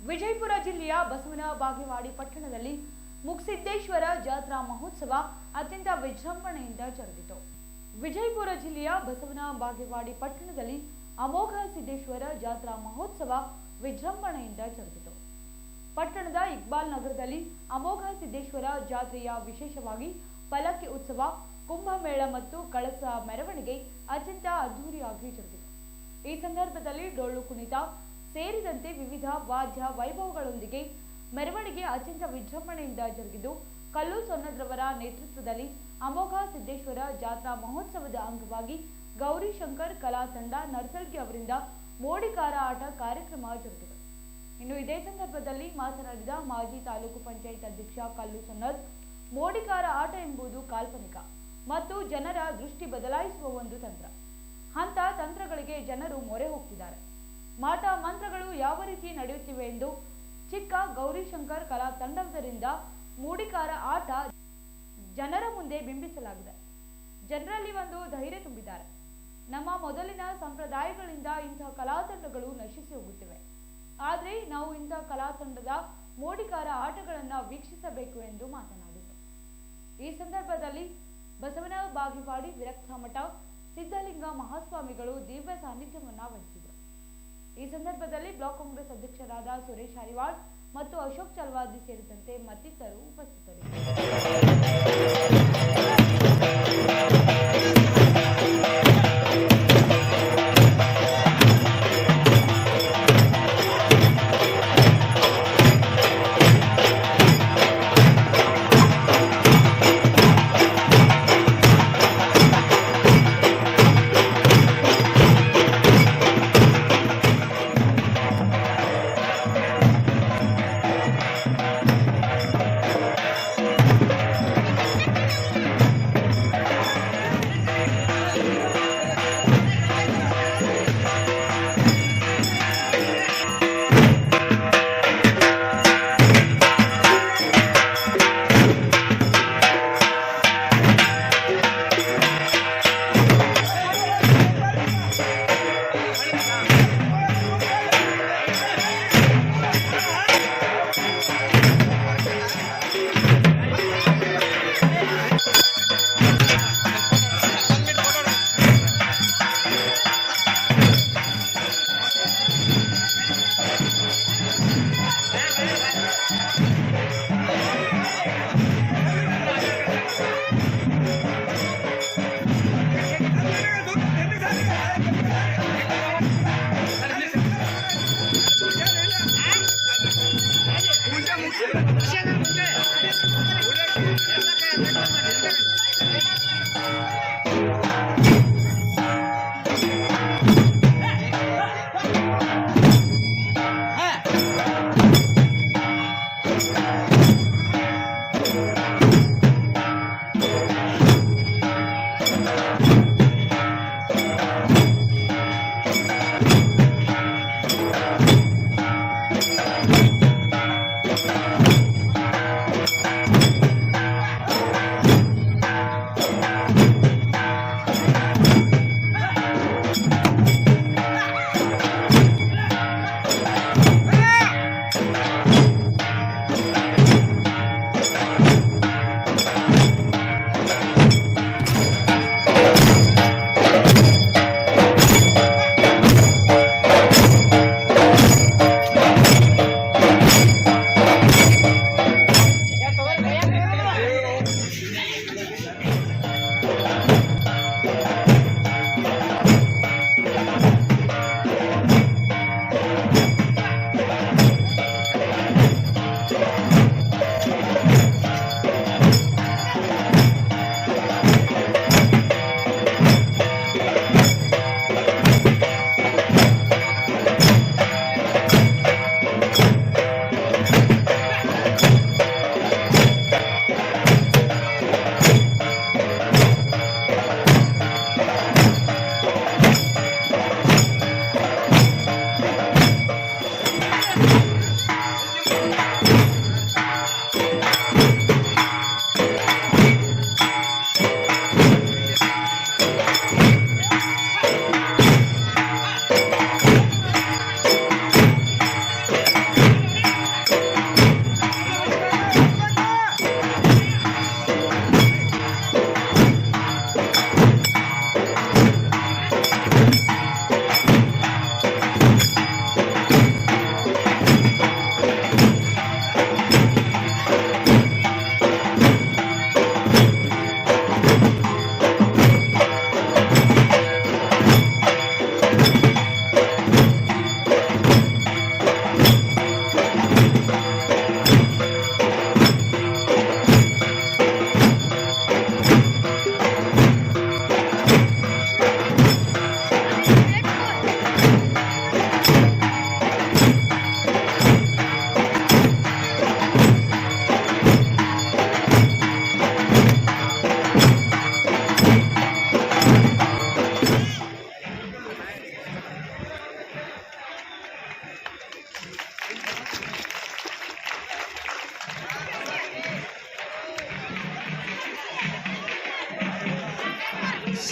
ವಿಜಯಪುರ ಜಿಲ್ಲೆಯ ಬಸವನ ಬಾಗೇವಾಡಿ ಪಟ್ಟಣದಲ್ಲಿ ಮುಗಸಿದ್ದೇಶ್ವರ ಜಾತ್ರಾ ಮಹೋತ್ಸವ ಅತ್ಯಂತ ವಿಜೃಂಭಣೆಯಿಂದ ಜರುಗಿತು. ವಿಜಯಪುರ ಜಿಲ್ಲೆಯ ಬಸವನ ಬಾಗೇವಾಡಿ ಪಟ್ಟಣದಲ್ಲಿ ಅಮೋಘ ಸಿದ್ದೇಶ್ವರ ಜಾತ್ರಾ ಮಹೋತ್ಸವ ವಿಜೃಂಭಣೆಯಿಂದ ಜರುಗಿತು. ಪಟ್ಟಣದ ಇಕ್ಬಾಲ್ ನಗರದಲ್ಲಿ ಅಮೋಘ ಸಿದ್ದೇಶ್ವರ ಜಾತ್ರೆಯ ವಿಶೇಷವಾಗಿ ಪಲ್ಲಕ್ಕಿ ಉತ್ಸವ, ಕುಂಭಮೇಳ ಮತ್ತು ಕಳಸ ಮೆರವಣಿಗೆ ಅತ್ಯಂತ ಅದ್ದೂರಿಯಾಗಿ ಜರುಗಿತು. ಈ ಸಂದರ್ಭದಲ್ಲಿ ಡೊಳ್ಳು ಕುಣಿತ ಸೇರಿದಂತೆ ವಿವಿಧ ವಾದ್ಯ ವೈಭವಗಳೊಂದಿಗೆ ಮೆರವಣಿಗೆ ಅತ್ಯಂತ ವಿಜೃಂಭಣೆಯಿಂದ ಜರುಗಿದ್ದು, ಕಲ್ಲು ಸೊನ್ನದ್ರವರ ನೇತೃತ್ವದಲ್ಲಿ ಅಮೋಘ ಸಿದ್ದೇಶ್ವರ ಜಾತ್ರಾ ಮಹೋತ್ಸವದ ಅಂಗವಾಗಿ ಗೌರಿಶಂಕರ್ ಕಲಾ ತಂಡ ನರ್ಸಲ್ಗಿ ಅವರಿಂದ ಮೋಡಿಕಾರ ಆಟ ಕಾರ್ಯಕ್ರಮ ಜರುಗಿತು. ಇನ್ನು ಇದೇ ಸಂದರ್ಭದಲ್ಲಿ ಮಾತನಾಡಿದ ಮಾಜಿ ತಾಲೂಕು ಪಂಚಾಯತ್ ಅಧ್ಯಕ್ಷ ಕಲ್ಲು ಸೊನ್ನದ್, ಮೋಡಿಕಾರ ಆಟ ಎಂಬುದು ಕಾಲ್ಪನಿಕ ಮತ್ತು ಜನರ ದೃಷ್ಟಿ ಬದಲಾಯಿಸುವ ಒಂದು ತಂತ್ರ. ಹಂತ ತಂತ್ರಗಳಿಗೆ ಜನರು ಮೊರೆ ಹೋಗ್ತಿದ್ದಾರೆ. ಮಾಟ ಮಂತ್ರಗಳು ಯಾವ ರೀತಿ ನಡೆಯುತ್ತಿವೆ ಎಂದು ಚಿಕ್ಕ ಗೌರಿಶಂಕರ್ ಕಲಾ ತಂಡದವರಿಂದ ಮೂಡಿಕಾರ ಆಟ ಜನರ ಮುಂದೆ ಬಿಂಬಿಸಲಾಗಿದೆ. ಜನರಲ್ಲಿ ಒಂದು ಧೈರ್ಯ ತುಂಬಿದ್ದಾರೆ. ನಮ್ಮ ಮೊದಲಿನ ಸಂಪ್ರದಾಯಗಳಿಂದ ಇಂತಹ ಕಲಾ ತಂಡಗಳು ನಶಿಸಿ ಹೋಗುತ್ತಿವೆ. ಆದರೆ ನಾವು ಇಂತಹ ಕಲಾ ತಂಡದ ಮೋಡಿಕಾರ ಆಟಗಳನ್ನು ವೀಕ್ಷಿಸಬೇಕು ಎಂದು ಮಾತನಾಡಿದರು. ಈ ಸಂದರ್ಭದಲ್ಲಿ ಬಸವನ ಬಾಗೇವಾಡಿ ವಿರಕ್ತ ಮಠ ಸಿದ್ಧಲಿಂಗ ಮಹಾಸ್ವಾಮಿಗಳು ದಿವ್ಯ ಸಾನ್ನಿಧ್ಯವನ್ನ ವಹಿಸಿದರು. ಈ ಸಂದರ್ಭದಲ್ಲಿ ಬ್ಲಾಕ್ ಕಾಂಗ್ರೆಸ್ ಅಧ್ಯಕ್ಷರಾದ ಸುರೇಶ್ ಹರಿವಾಳ್ ಮತ್ತು ಅಶೋಕ್ ಚಲ್ವಾದಿ ಸೇರಿದಂತೆ ಮತ್ತಿತರರು ಉಪಸ್ಥಿತರಿದ್ದರು.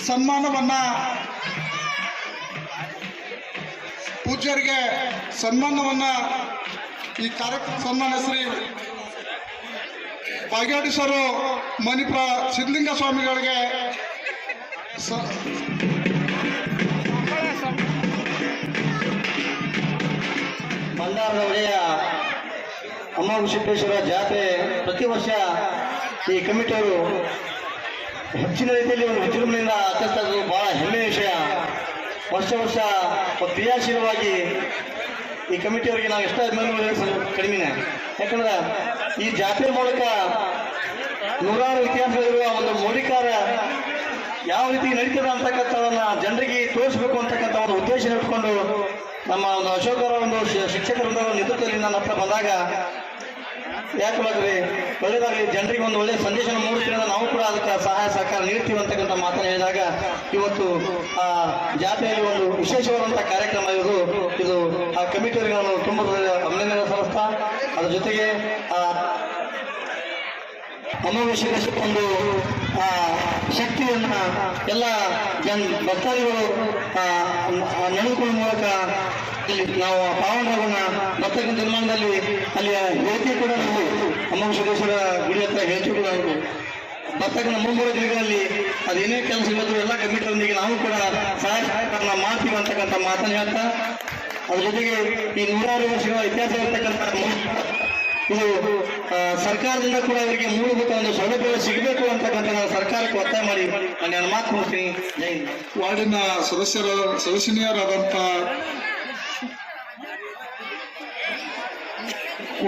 ಸನ್ಮಾನವನ್ನ ಪೂಜ್ಯರಿಗೆ ಸನ್ಮಾನವನ್ನ ಈ ಕಾರ್ಯಕ್ರಮ ಸನ್ಮಾನ ಶ್ರೀ ಬಾಗೇವಾಡೀಶ್ವರು ಮಣಿಪುರ ಸಿದ್ಧಲಿಂಗ ಸ್ವಾಮಿಗಳಿಗೆ ಮಲ್ನಾಡಿನ ಒಡೆಯ ಅಮ್ಮಗುಸಿದ್ದೇಶ್ವರ ಜಾತ್ರೆ ಪ್ರತಿ ವರ್ಷ ಈ ಕಮಿಟಿಯವರು ಹೆಚ್ಚಿನ ರೀತಿಯಲ್ಲಿ ಒಂದು ವಿಜೃಂಭಣೆಯಿಂದ ಆಚರಿಸೋದು ಬಹಳ ಹೆಮ್ಮೆಯ ವಿಷಯ. ವರ್ಷ ಕ್ರಿಯಾಶೀಲವಾಗಿ ಈ ಕಮಿಟಿಯವರಿಗೆ ನಾವು ಎಷ್ಟು ಅಭಿಮಾನ ಕಡಿಮೆನೆ. ಯಾಕಂದ್ರೆ ಈ ಜಾತ್ರೆ ಮೂಲಕ ನೂರಾರು ಇತಿಹಾಸಗಳಿರುವ ಒಂದು ಮೌಲಿಕಾರ ಯಾವ ರೀತಿ ನಡೀತದೆ ಅಂತಕ್ಕಂಥದನ್ನ ಜನರಿಗೆ ತೋರಿಸಬೇಕು ಅಂತಕ್ಕಂಥ ಒಂದು ಉದ್ದೇಶ ಇಟ್ಕೊಂಡು ನಮ್ಮ ಒಂದು ಅಶೋಕರ ಒಂದು ಶಿಕ್ಷಕರಿಂದ ನೇತೃತ್ವದಲ್ಲಿ ನನ್ನ ಹತ್ರ ಬಂದಾಗ ಯಾಕಂದ್ರೆ ಒಳ್ಳೆಯದಾಗಲಿ, ಜನರಿಗೆ ಒಂದು ಒಳ್ಳೆಯ ಸಂದೇಶ ಮೂಡಿಸಿದ್ರೆ ನಾವು ಕೂಡ ಅದಕ್ಕೆ ಸಹಾಯ ಸಹಕಾರ ನೀಡ್ತೀವಿ ಅಂತಕ್ಕಂಥ ಮಾತನ್ನು ಹೇಳಿದಾಗ ಇವತ್ತು ಆ ಜಾತ್ರೆಯಲ್ಲಿ ಒಂದು ವಿಶೇಷವಾದಂಥ ಕಾರ್ಯಕ್ರಮ ಇದು ಆ ಕಮಿಟಿಯವರಿಗೆ ನಾನು ತುಂಬ ಅಭಿನಂದನೆ ಸಲ್ಲಿಸ್ತಾ ಅದ್ರ ಜೊತೆಗೆ ಅಮಾವಾಸ್ಯೆ ಒಂದು ಶಕ್ತಿಯನ್ನ ಎಲ್ಲ ಭಕ್ತಾದಿಗಳು ನಡೆದುಕೊಳ್ಳುವ ಮೂಲಕ ಇಲ್ಲಿ ನಾವು ಪಾವನರಾಗೋಣ. ಭಕ್ತರ ನಿರ್ಮಾಣದಲ್ಲಿ ಅಲ್ಲಿಯ ವೇದಿಕೆ ಕೂಡ ನಾವು ಅಮಾವಾಸ್ಯೇಶ್ವರ ಗುಡಿ ಹತ್ರ ಹೇಳ್ತಿದ್ರು. ನಾವು ಭಕ್ತನ ಮುಂಬರುವ ದಿನಗಳಲ್ಲಿ ಅದೇನೇ ಕೆಲಸ ಇರೋದು ಎಲ್ಲ ಕಮಿಟಿಯೊಂದಿಗೆ ನಾವು ಕೂಡ ಸಹಾಯಕರನ್ನ ಮಾಡ್ತೀವಿ ಅಂತಕ್ಕಂಥ ಮಾತನ್ನು ಹೇಳ್ತಾ ಅದ್ರ ಜೊತೆಗೆ ಈ ನೂರಾರು ವರ್ಷಗಳ ಇತಿಹಾಸ ಇರ್ತಕ್ಕಂಥ ಇದು ಸರ್ಕಾರದಿಂದ ಕೂಡ ಅವರಿಗೆ ಮೂಲಭೂತ ಒಂದು ಸೌಲಭ್ಯ ಸಿಗಬೇಕು ಅಂತಕ್ಕಂಥ ನಾವು ಸರ್ಕಾರಕ್ಕೆ ಒತ್ತಾಯ ಮಾಡಿ ನಾನು ಮಾತು ಮುಗಿಸ್ತೀನಿ. ಜೈ ಹಿಂದ್. ವಾರ್ಡಿನ ಸದಸ್ಯನಿಯರಾದಂಥ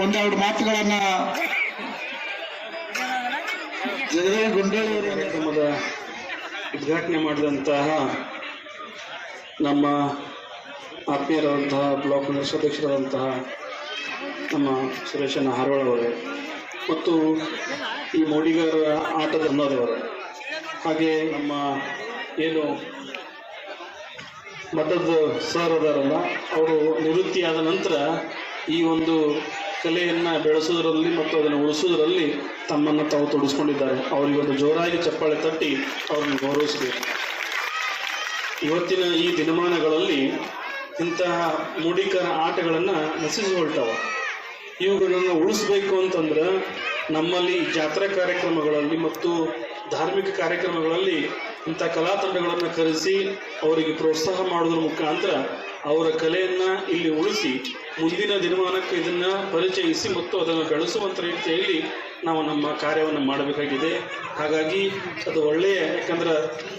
ಒಂದೆರಡು ಮಾತುಗಳನ್ನ ಜಗದೇವಿ ಗುಂಡೇವರು ಕಾರ್ಯಕ್ರಮದ ಉದ್ಘಾಟನೆ ಮಾಡಿದಂತಹ ನಮ್ಮ ಆತ್ಮೀಯರಾದಂತಹ ಬ್ಲಾಕ್ ಸದಸ್ಯರಾದಂತಹ ನಮ್ಮ ಸುರೇಶನ ಹಾರೋಳ ಅವರೇ ಮತ್ತು ಈ ಮೋಡಿಗರ ಆಟದ ಅನ್ನೋದವರು, ಹಾಗೆ ನಮ್ಮ ಏನು ಮಠದ ಸರ್ ಅದಾರಲ್ಲ ಅವರು ನಿವೃತ್ತಿಯಾದ ನಂತರ ಈ ಒಂದು ಕಲೆಯನ್ನು ಬೆಳೆಸೋದರಲ್ಲಿ ಮತ್ತು ಅದನ್ನು ಉಳಿಸೋದರಲ್ಲಿ ತಮ್ಮನ್ನು ತಾವು ತೊಡಗಿಸ್ಕೊಂಡಿದ್ದಾರೆ. ಅವರಿಗೊಂದು ಜೋರಾಗಿ ಚಪ್ಪಾಳೆ ತಟ್ಟಿ ಅವರನ್ನು ಗೌರವಿಸಬೇಕು. ಇವತ್ತಿನ ಈ ದಿನಮಾನಗಳಲ್ಲಿ ಇಂತಹ ಮೂಡಿಕರ ಆಟಗಳನ್ನು ನಶಿಸಿಕೊಳ್ತಾವ. ಇವುಗಳನ್ನು ಉಳಿಸ್ಬೇಕು ಅಂತಂದ್ರೆ ನಮ್ಮಲ್ಲಿ ಜಾತ್ರಾ ಕಾರ್ಯಕ್ರಮಗಳಲ್ಲಿ ಮತ್ತು ಧಾರ್ಮಿಕ ಕಾರ್ಯಕ್ರಮಗಳಲ್ಲಿ ಇಂಥ ಕಲಾ ತಂಡಗಳನ್ನು ಕರೆಸಿ ಅವರಿಗೆ ಪ್ರೋತ್ಸಾಹ ಮಾಡೋದ್ರ ಮುಖಾಂತರ ಅವರ ಕಲೆಯನ್ನು ಇಲ್ಲಿ ಉಳಿಸಿ ಮುಂದಿನ ದಿನಮಾನಕ್ಕೆ ಇದನ್ನು ಪರಿಚಯಿಸಿ ಮತ್ತು ಅದನ್ನು ಬೆಳೆಸುವಂಥ ರೀತಿಯಲ್ಲಿ ನಾವು ನಮ್ಮ ಕಾರ್ಯವನ್ನು ಮಾಡಬೇಕಾಗಿದೆ. ಹಾಗಾಗಿ ಅದು ಒಳ್ಳೆಯ, ಯಾಕಂದ್ರೆ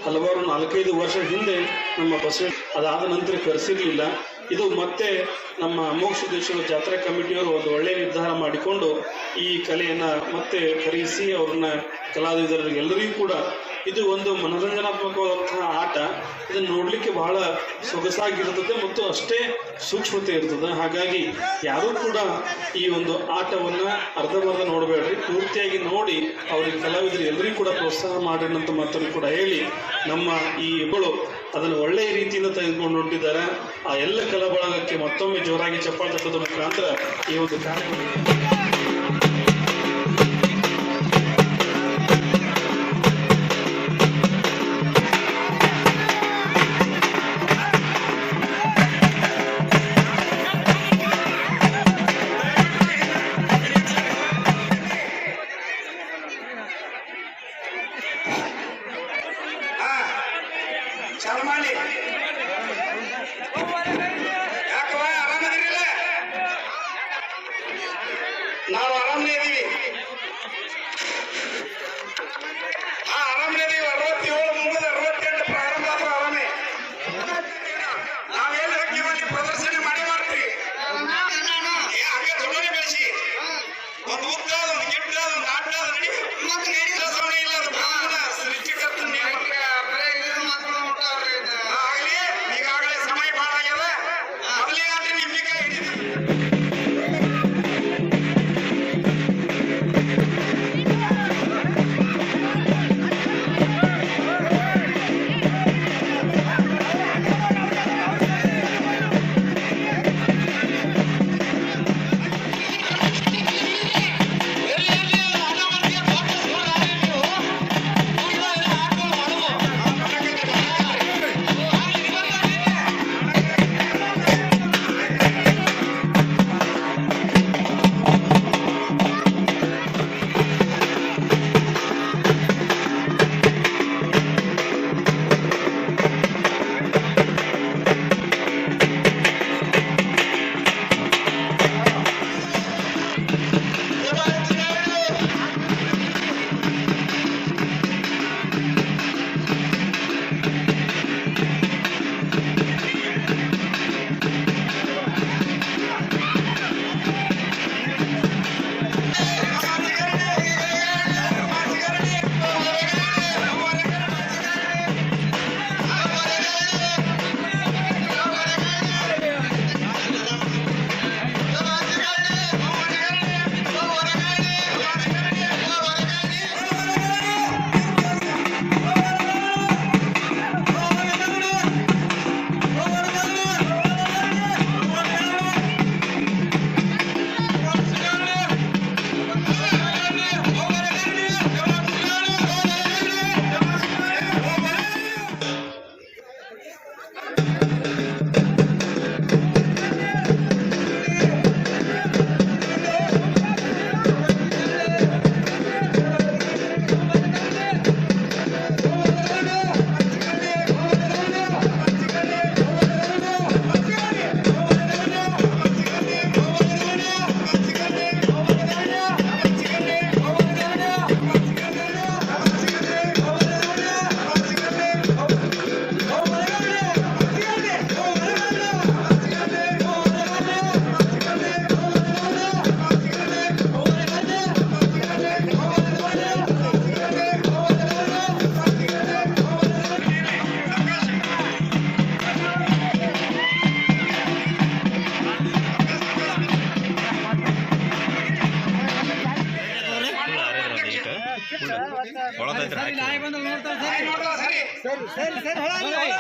ಹಲವಾರು 4-5 ವರ್ಷ ಹಿಂದೆ ನಮ್ಮ ಬಸವ ಅದಾದ ನಂತರ ಕರೆಸಿರಲಿಲ್ಲ. ಇದು ಮತ್ತೆ ನಮ್ಮ ಅಮೋಘಸಿದ್ದೇಶ್ವರ ಜಾತ್ರಾ ಕಮಿಟಿಯವರು ಒಂದು ಒಳ್ಳೆಯ ನಿರ್ಧಾರ ಮಾಡಿಕೊಂಡು ಈ ಕಲೆಯನ್ನು ಮತ್ತೆ ಕರೆಯಿಸಿ ಅವ್ರನ್ನ ಕಲಾವಿದರಿಗೆ ಎಲ್ಲರಿಗೂ ಕೂಡ ಇದು ಒಂದು ಮನೋರಂಜನಾತ್ಮಕವಾದಂತಹ ಆಟ. ಇದನ್ನು ನೋಡಲಿಕ್ಕೆ ಬಹಳ ಸೊಗಸಾಗಿರ್ತದೆ ಮತ್ತು ಅಷ್ಟೇ ಸೂಕ್ಷ್ಮತೆ ಇರ್ತದೆ. ಹಾಗಾಗಿ ಯಾರೂ ಕೂಡ ಈ ಒಂದು ಆಟವನ್ನು ಅರ್ಧಂಬರ್ಧ ನೋಡಬೇಡ್ರಿ, ಪೂರ್ತಿಯಾಗಿ ನೋಡಿ ಅವರಿಗೆ ಕಲಾವಿದರು ಎಲ್ಲರಿಗೂ ಕೂಡ ಪ್ರೋತ್ಸಾಹ ಮಾಡ್ರಿ ಅಂತ ಮಾತನ್ನು ಕೂಡ ಹೇಳಿ ನಮ್ಮ ಈ ಇಬ್ಬರು ಅದನ್ನು ಒಳ್ಳೆಯ ರೀತಿಯಿಂದ ತೆಗೆದುಕೊಂಡು ಹೊಂಟಿದ್ದಾರೆ. ಆ ಎಲ್ಲ ಕಲಾ ಬಳಗಕ್ಕೆ ಮತ್ತೊಮ್ಮೆ ಜೋರಾಗಿ ಚಪ್ಪಾಳೆ ತಟ್ಟೋದ್ರ ಮುಖಾಂತರ ಈ ಒಂದು ಕಾರ್ಯಕ್ರಮ ನಾವು ಆರಾಮನೇ ಇದೀವಿ. ಆರಾಮನೇ ಇದೀವಿ. 67 ಮುಗಿದ 68 ಪ್ರಾರಂಭ ಆದ್ರೂ ಆರಾಮೇ. ನಾವೇನು ಹಾಕಿವಲ್ಲಿ ಪ್ರದರ್ಶನ ಮಾಡ್ತೀವಿ. ಹಾಗೆ ತೊಡನೆ ಬೆಳೆಸಿ ಒಂದು ಉದ್ದ ಒಂದು ಗಿಡ್ಡ ಒಂದು ಆಟ ನಡಿ ಸಮಯ ಇಲ್ಲ. ಅದು ಸೃಷ್ಟಿಕರ್ತನ ಆಗಲಿ. ಈಗಾಗಲೇ ಸಮಯ ಭಾಳ ಆಗ್ಯದ. ಮೊದಲೇ ಆಟ ನಿಂಬಿಕಾಯಿ ಹಿಡಿದು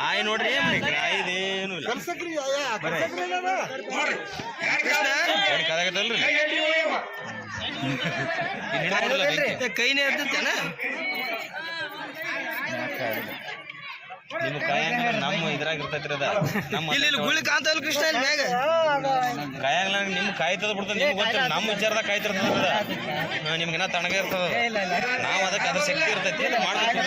ಆಯ್ ನೋಡ್ರಿ ಇದೇನು ಇಲ್ಲ ಕೈನೇ ಇರ್ತೇನ ನಿಮ್ ಕಾಯ ನಮ್ಮ ಇದ್ರಾಗ ಇರ್ತೈತ್ರಿ ಅದ ನಮ್ಮ ಗುಳಿ ಕಾಂತಲ್ ಕೃಷ್ಣ ಮ್ಯಾಗ ಕಾಯಾಗ ನಿಮ್ ಕಾಯ್ತದ ಬಿಡ್ತದ ನಿಮ್ಗೆ ಗೊತ್ತಿಲ್ಲ ನಮ್ಮ ವಿಚಾರದಾಗ ಕಾಯ್ತಿರ್ತದ ನಿಮ್ಗೆನ ತಣಗ ಇರ್ತದ ನಾವ್ ಅದಕ್ಕೆ ಅದ್ರ ಶಕ್ತಿ ಇರ್ತೈತಿ ಅದು ಮಾಡ್ಬೇಕು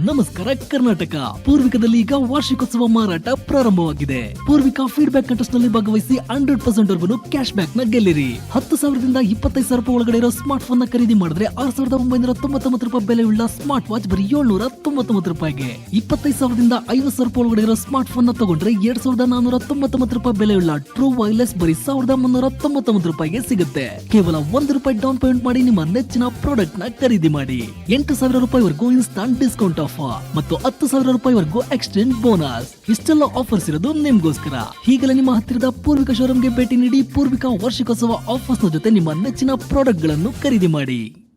ನಮಸ್ಕಾರ ಕರ್ನಾಟಕ. ಪೂರ್ವಿಕದಲ್ಲಿ ಈಗ ವಾರ್ಷಿಕೋತ್ಸವ ಮಾರಾಟ ಪ್ರಾರಂಭವಾಗಿದೆ. ಪೂರ್ವಿಕಾ ಫೀಡ್ಬ್ಯಾಕ್ ಕಂಟೆಸ್ಟ್ ನಲ್ಲಿ ಭಾಗವಹಿಸಿ 100% ವರ್ಗು ಕ್ಯಾಶ್ ಬ್ಯಾಕ್ ನ ಗೆಲ್ಲಿರಿ. 10,000ದಿಂದ 25,000 ರೂಪಾಯಿ ಒಳಗಡೆ ಇರೋ ಸ್ಮಾರ್ಟ್ ಫೋನ್ ನ ಖರೀದಿ ಮಾಡಿದ್ರೆ 6,999 ರೂಪಾಯಿ ಬೆಲೆಯುಳ್ಳ ಸ್ಮಾರ್ಟ್ ವಾಚ್ ಬರೀ 799 ರೂಪಾಯಿಗೆ. 25,000ದಿಂದ 50,000 ರೂಪಾಯಿ ಒಳಗಡೆ ಇರೋ ಸ್ಮಾರ್ಟ್ ಫೋನ್ ನ ತಗೊಂಡ್ರೆ 2,499 ರೂಪಾಯಿ ಬೆಲೆಯುಳ್ಳ ಟ್ರೂ ವೈರ್ಲೆಸ್ ಬರೀ 1,399 ರೂಪಾಯಿಗೆ ಸಿಗುತ್ತೆ. ಕೇವಲ 1 ರೂಪಾಯಿ ಡೌನ್ ಪೇಮೆಂಟ್ ಮಾಡಿ ನಿಮ್ಮ ನೆಚ್ಚಿನ ಪ್ರಾಡಕ್ಟ್ ನ ಖರೀದಿ ಮಾಡಿ. 8,000 ರೂಪಾಯಿವರೆಗೂ ಇನ್ಸ್ಟಾಂಟ್ ಡಿಸ್ಕೌಂಟ್ ಆಫರ್ ಮತ್ತು 10,000 ರೂಪಾಯಿವರೆಗೂ ಎಕ್ಸ್ಚೇಂಜ್ ಬೋನಸ್. ಇಷ್ಟೆಲ್ಲ ಆಫರ್ಸ್ ಇರೋದು ನಿಮ್ಗೋಸ್ಕರ. ಹೀಗಲೇ ನಿಮ್ಮ ಹತ್ತಿರದ ಪೂರ್ವಿಕಾ ಶೋರೂಮ್ಗೆ ಭೇಟಿ ನೀಡಿ ಪೂರ್ವಿಕಾ ವಾರ್ಷಿಕೋತ್ಸವ ಆಫರ್ಸ್ ನ ಜೊತೆ ನಿಮ್ಮ ನೆಚ್ಚಿನ ಪ್ರಾಡಕ್ಟ್ ಗಳನ್ನು ಖರೀದಿ ಮಾಡಿ.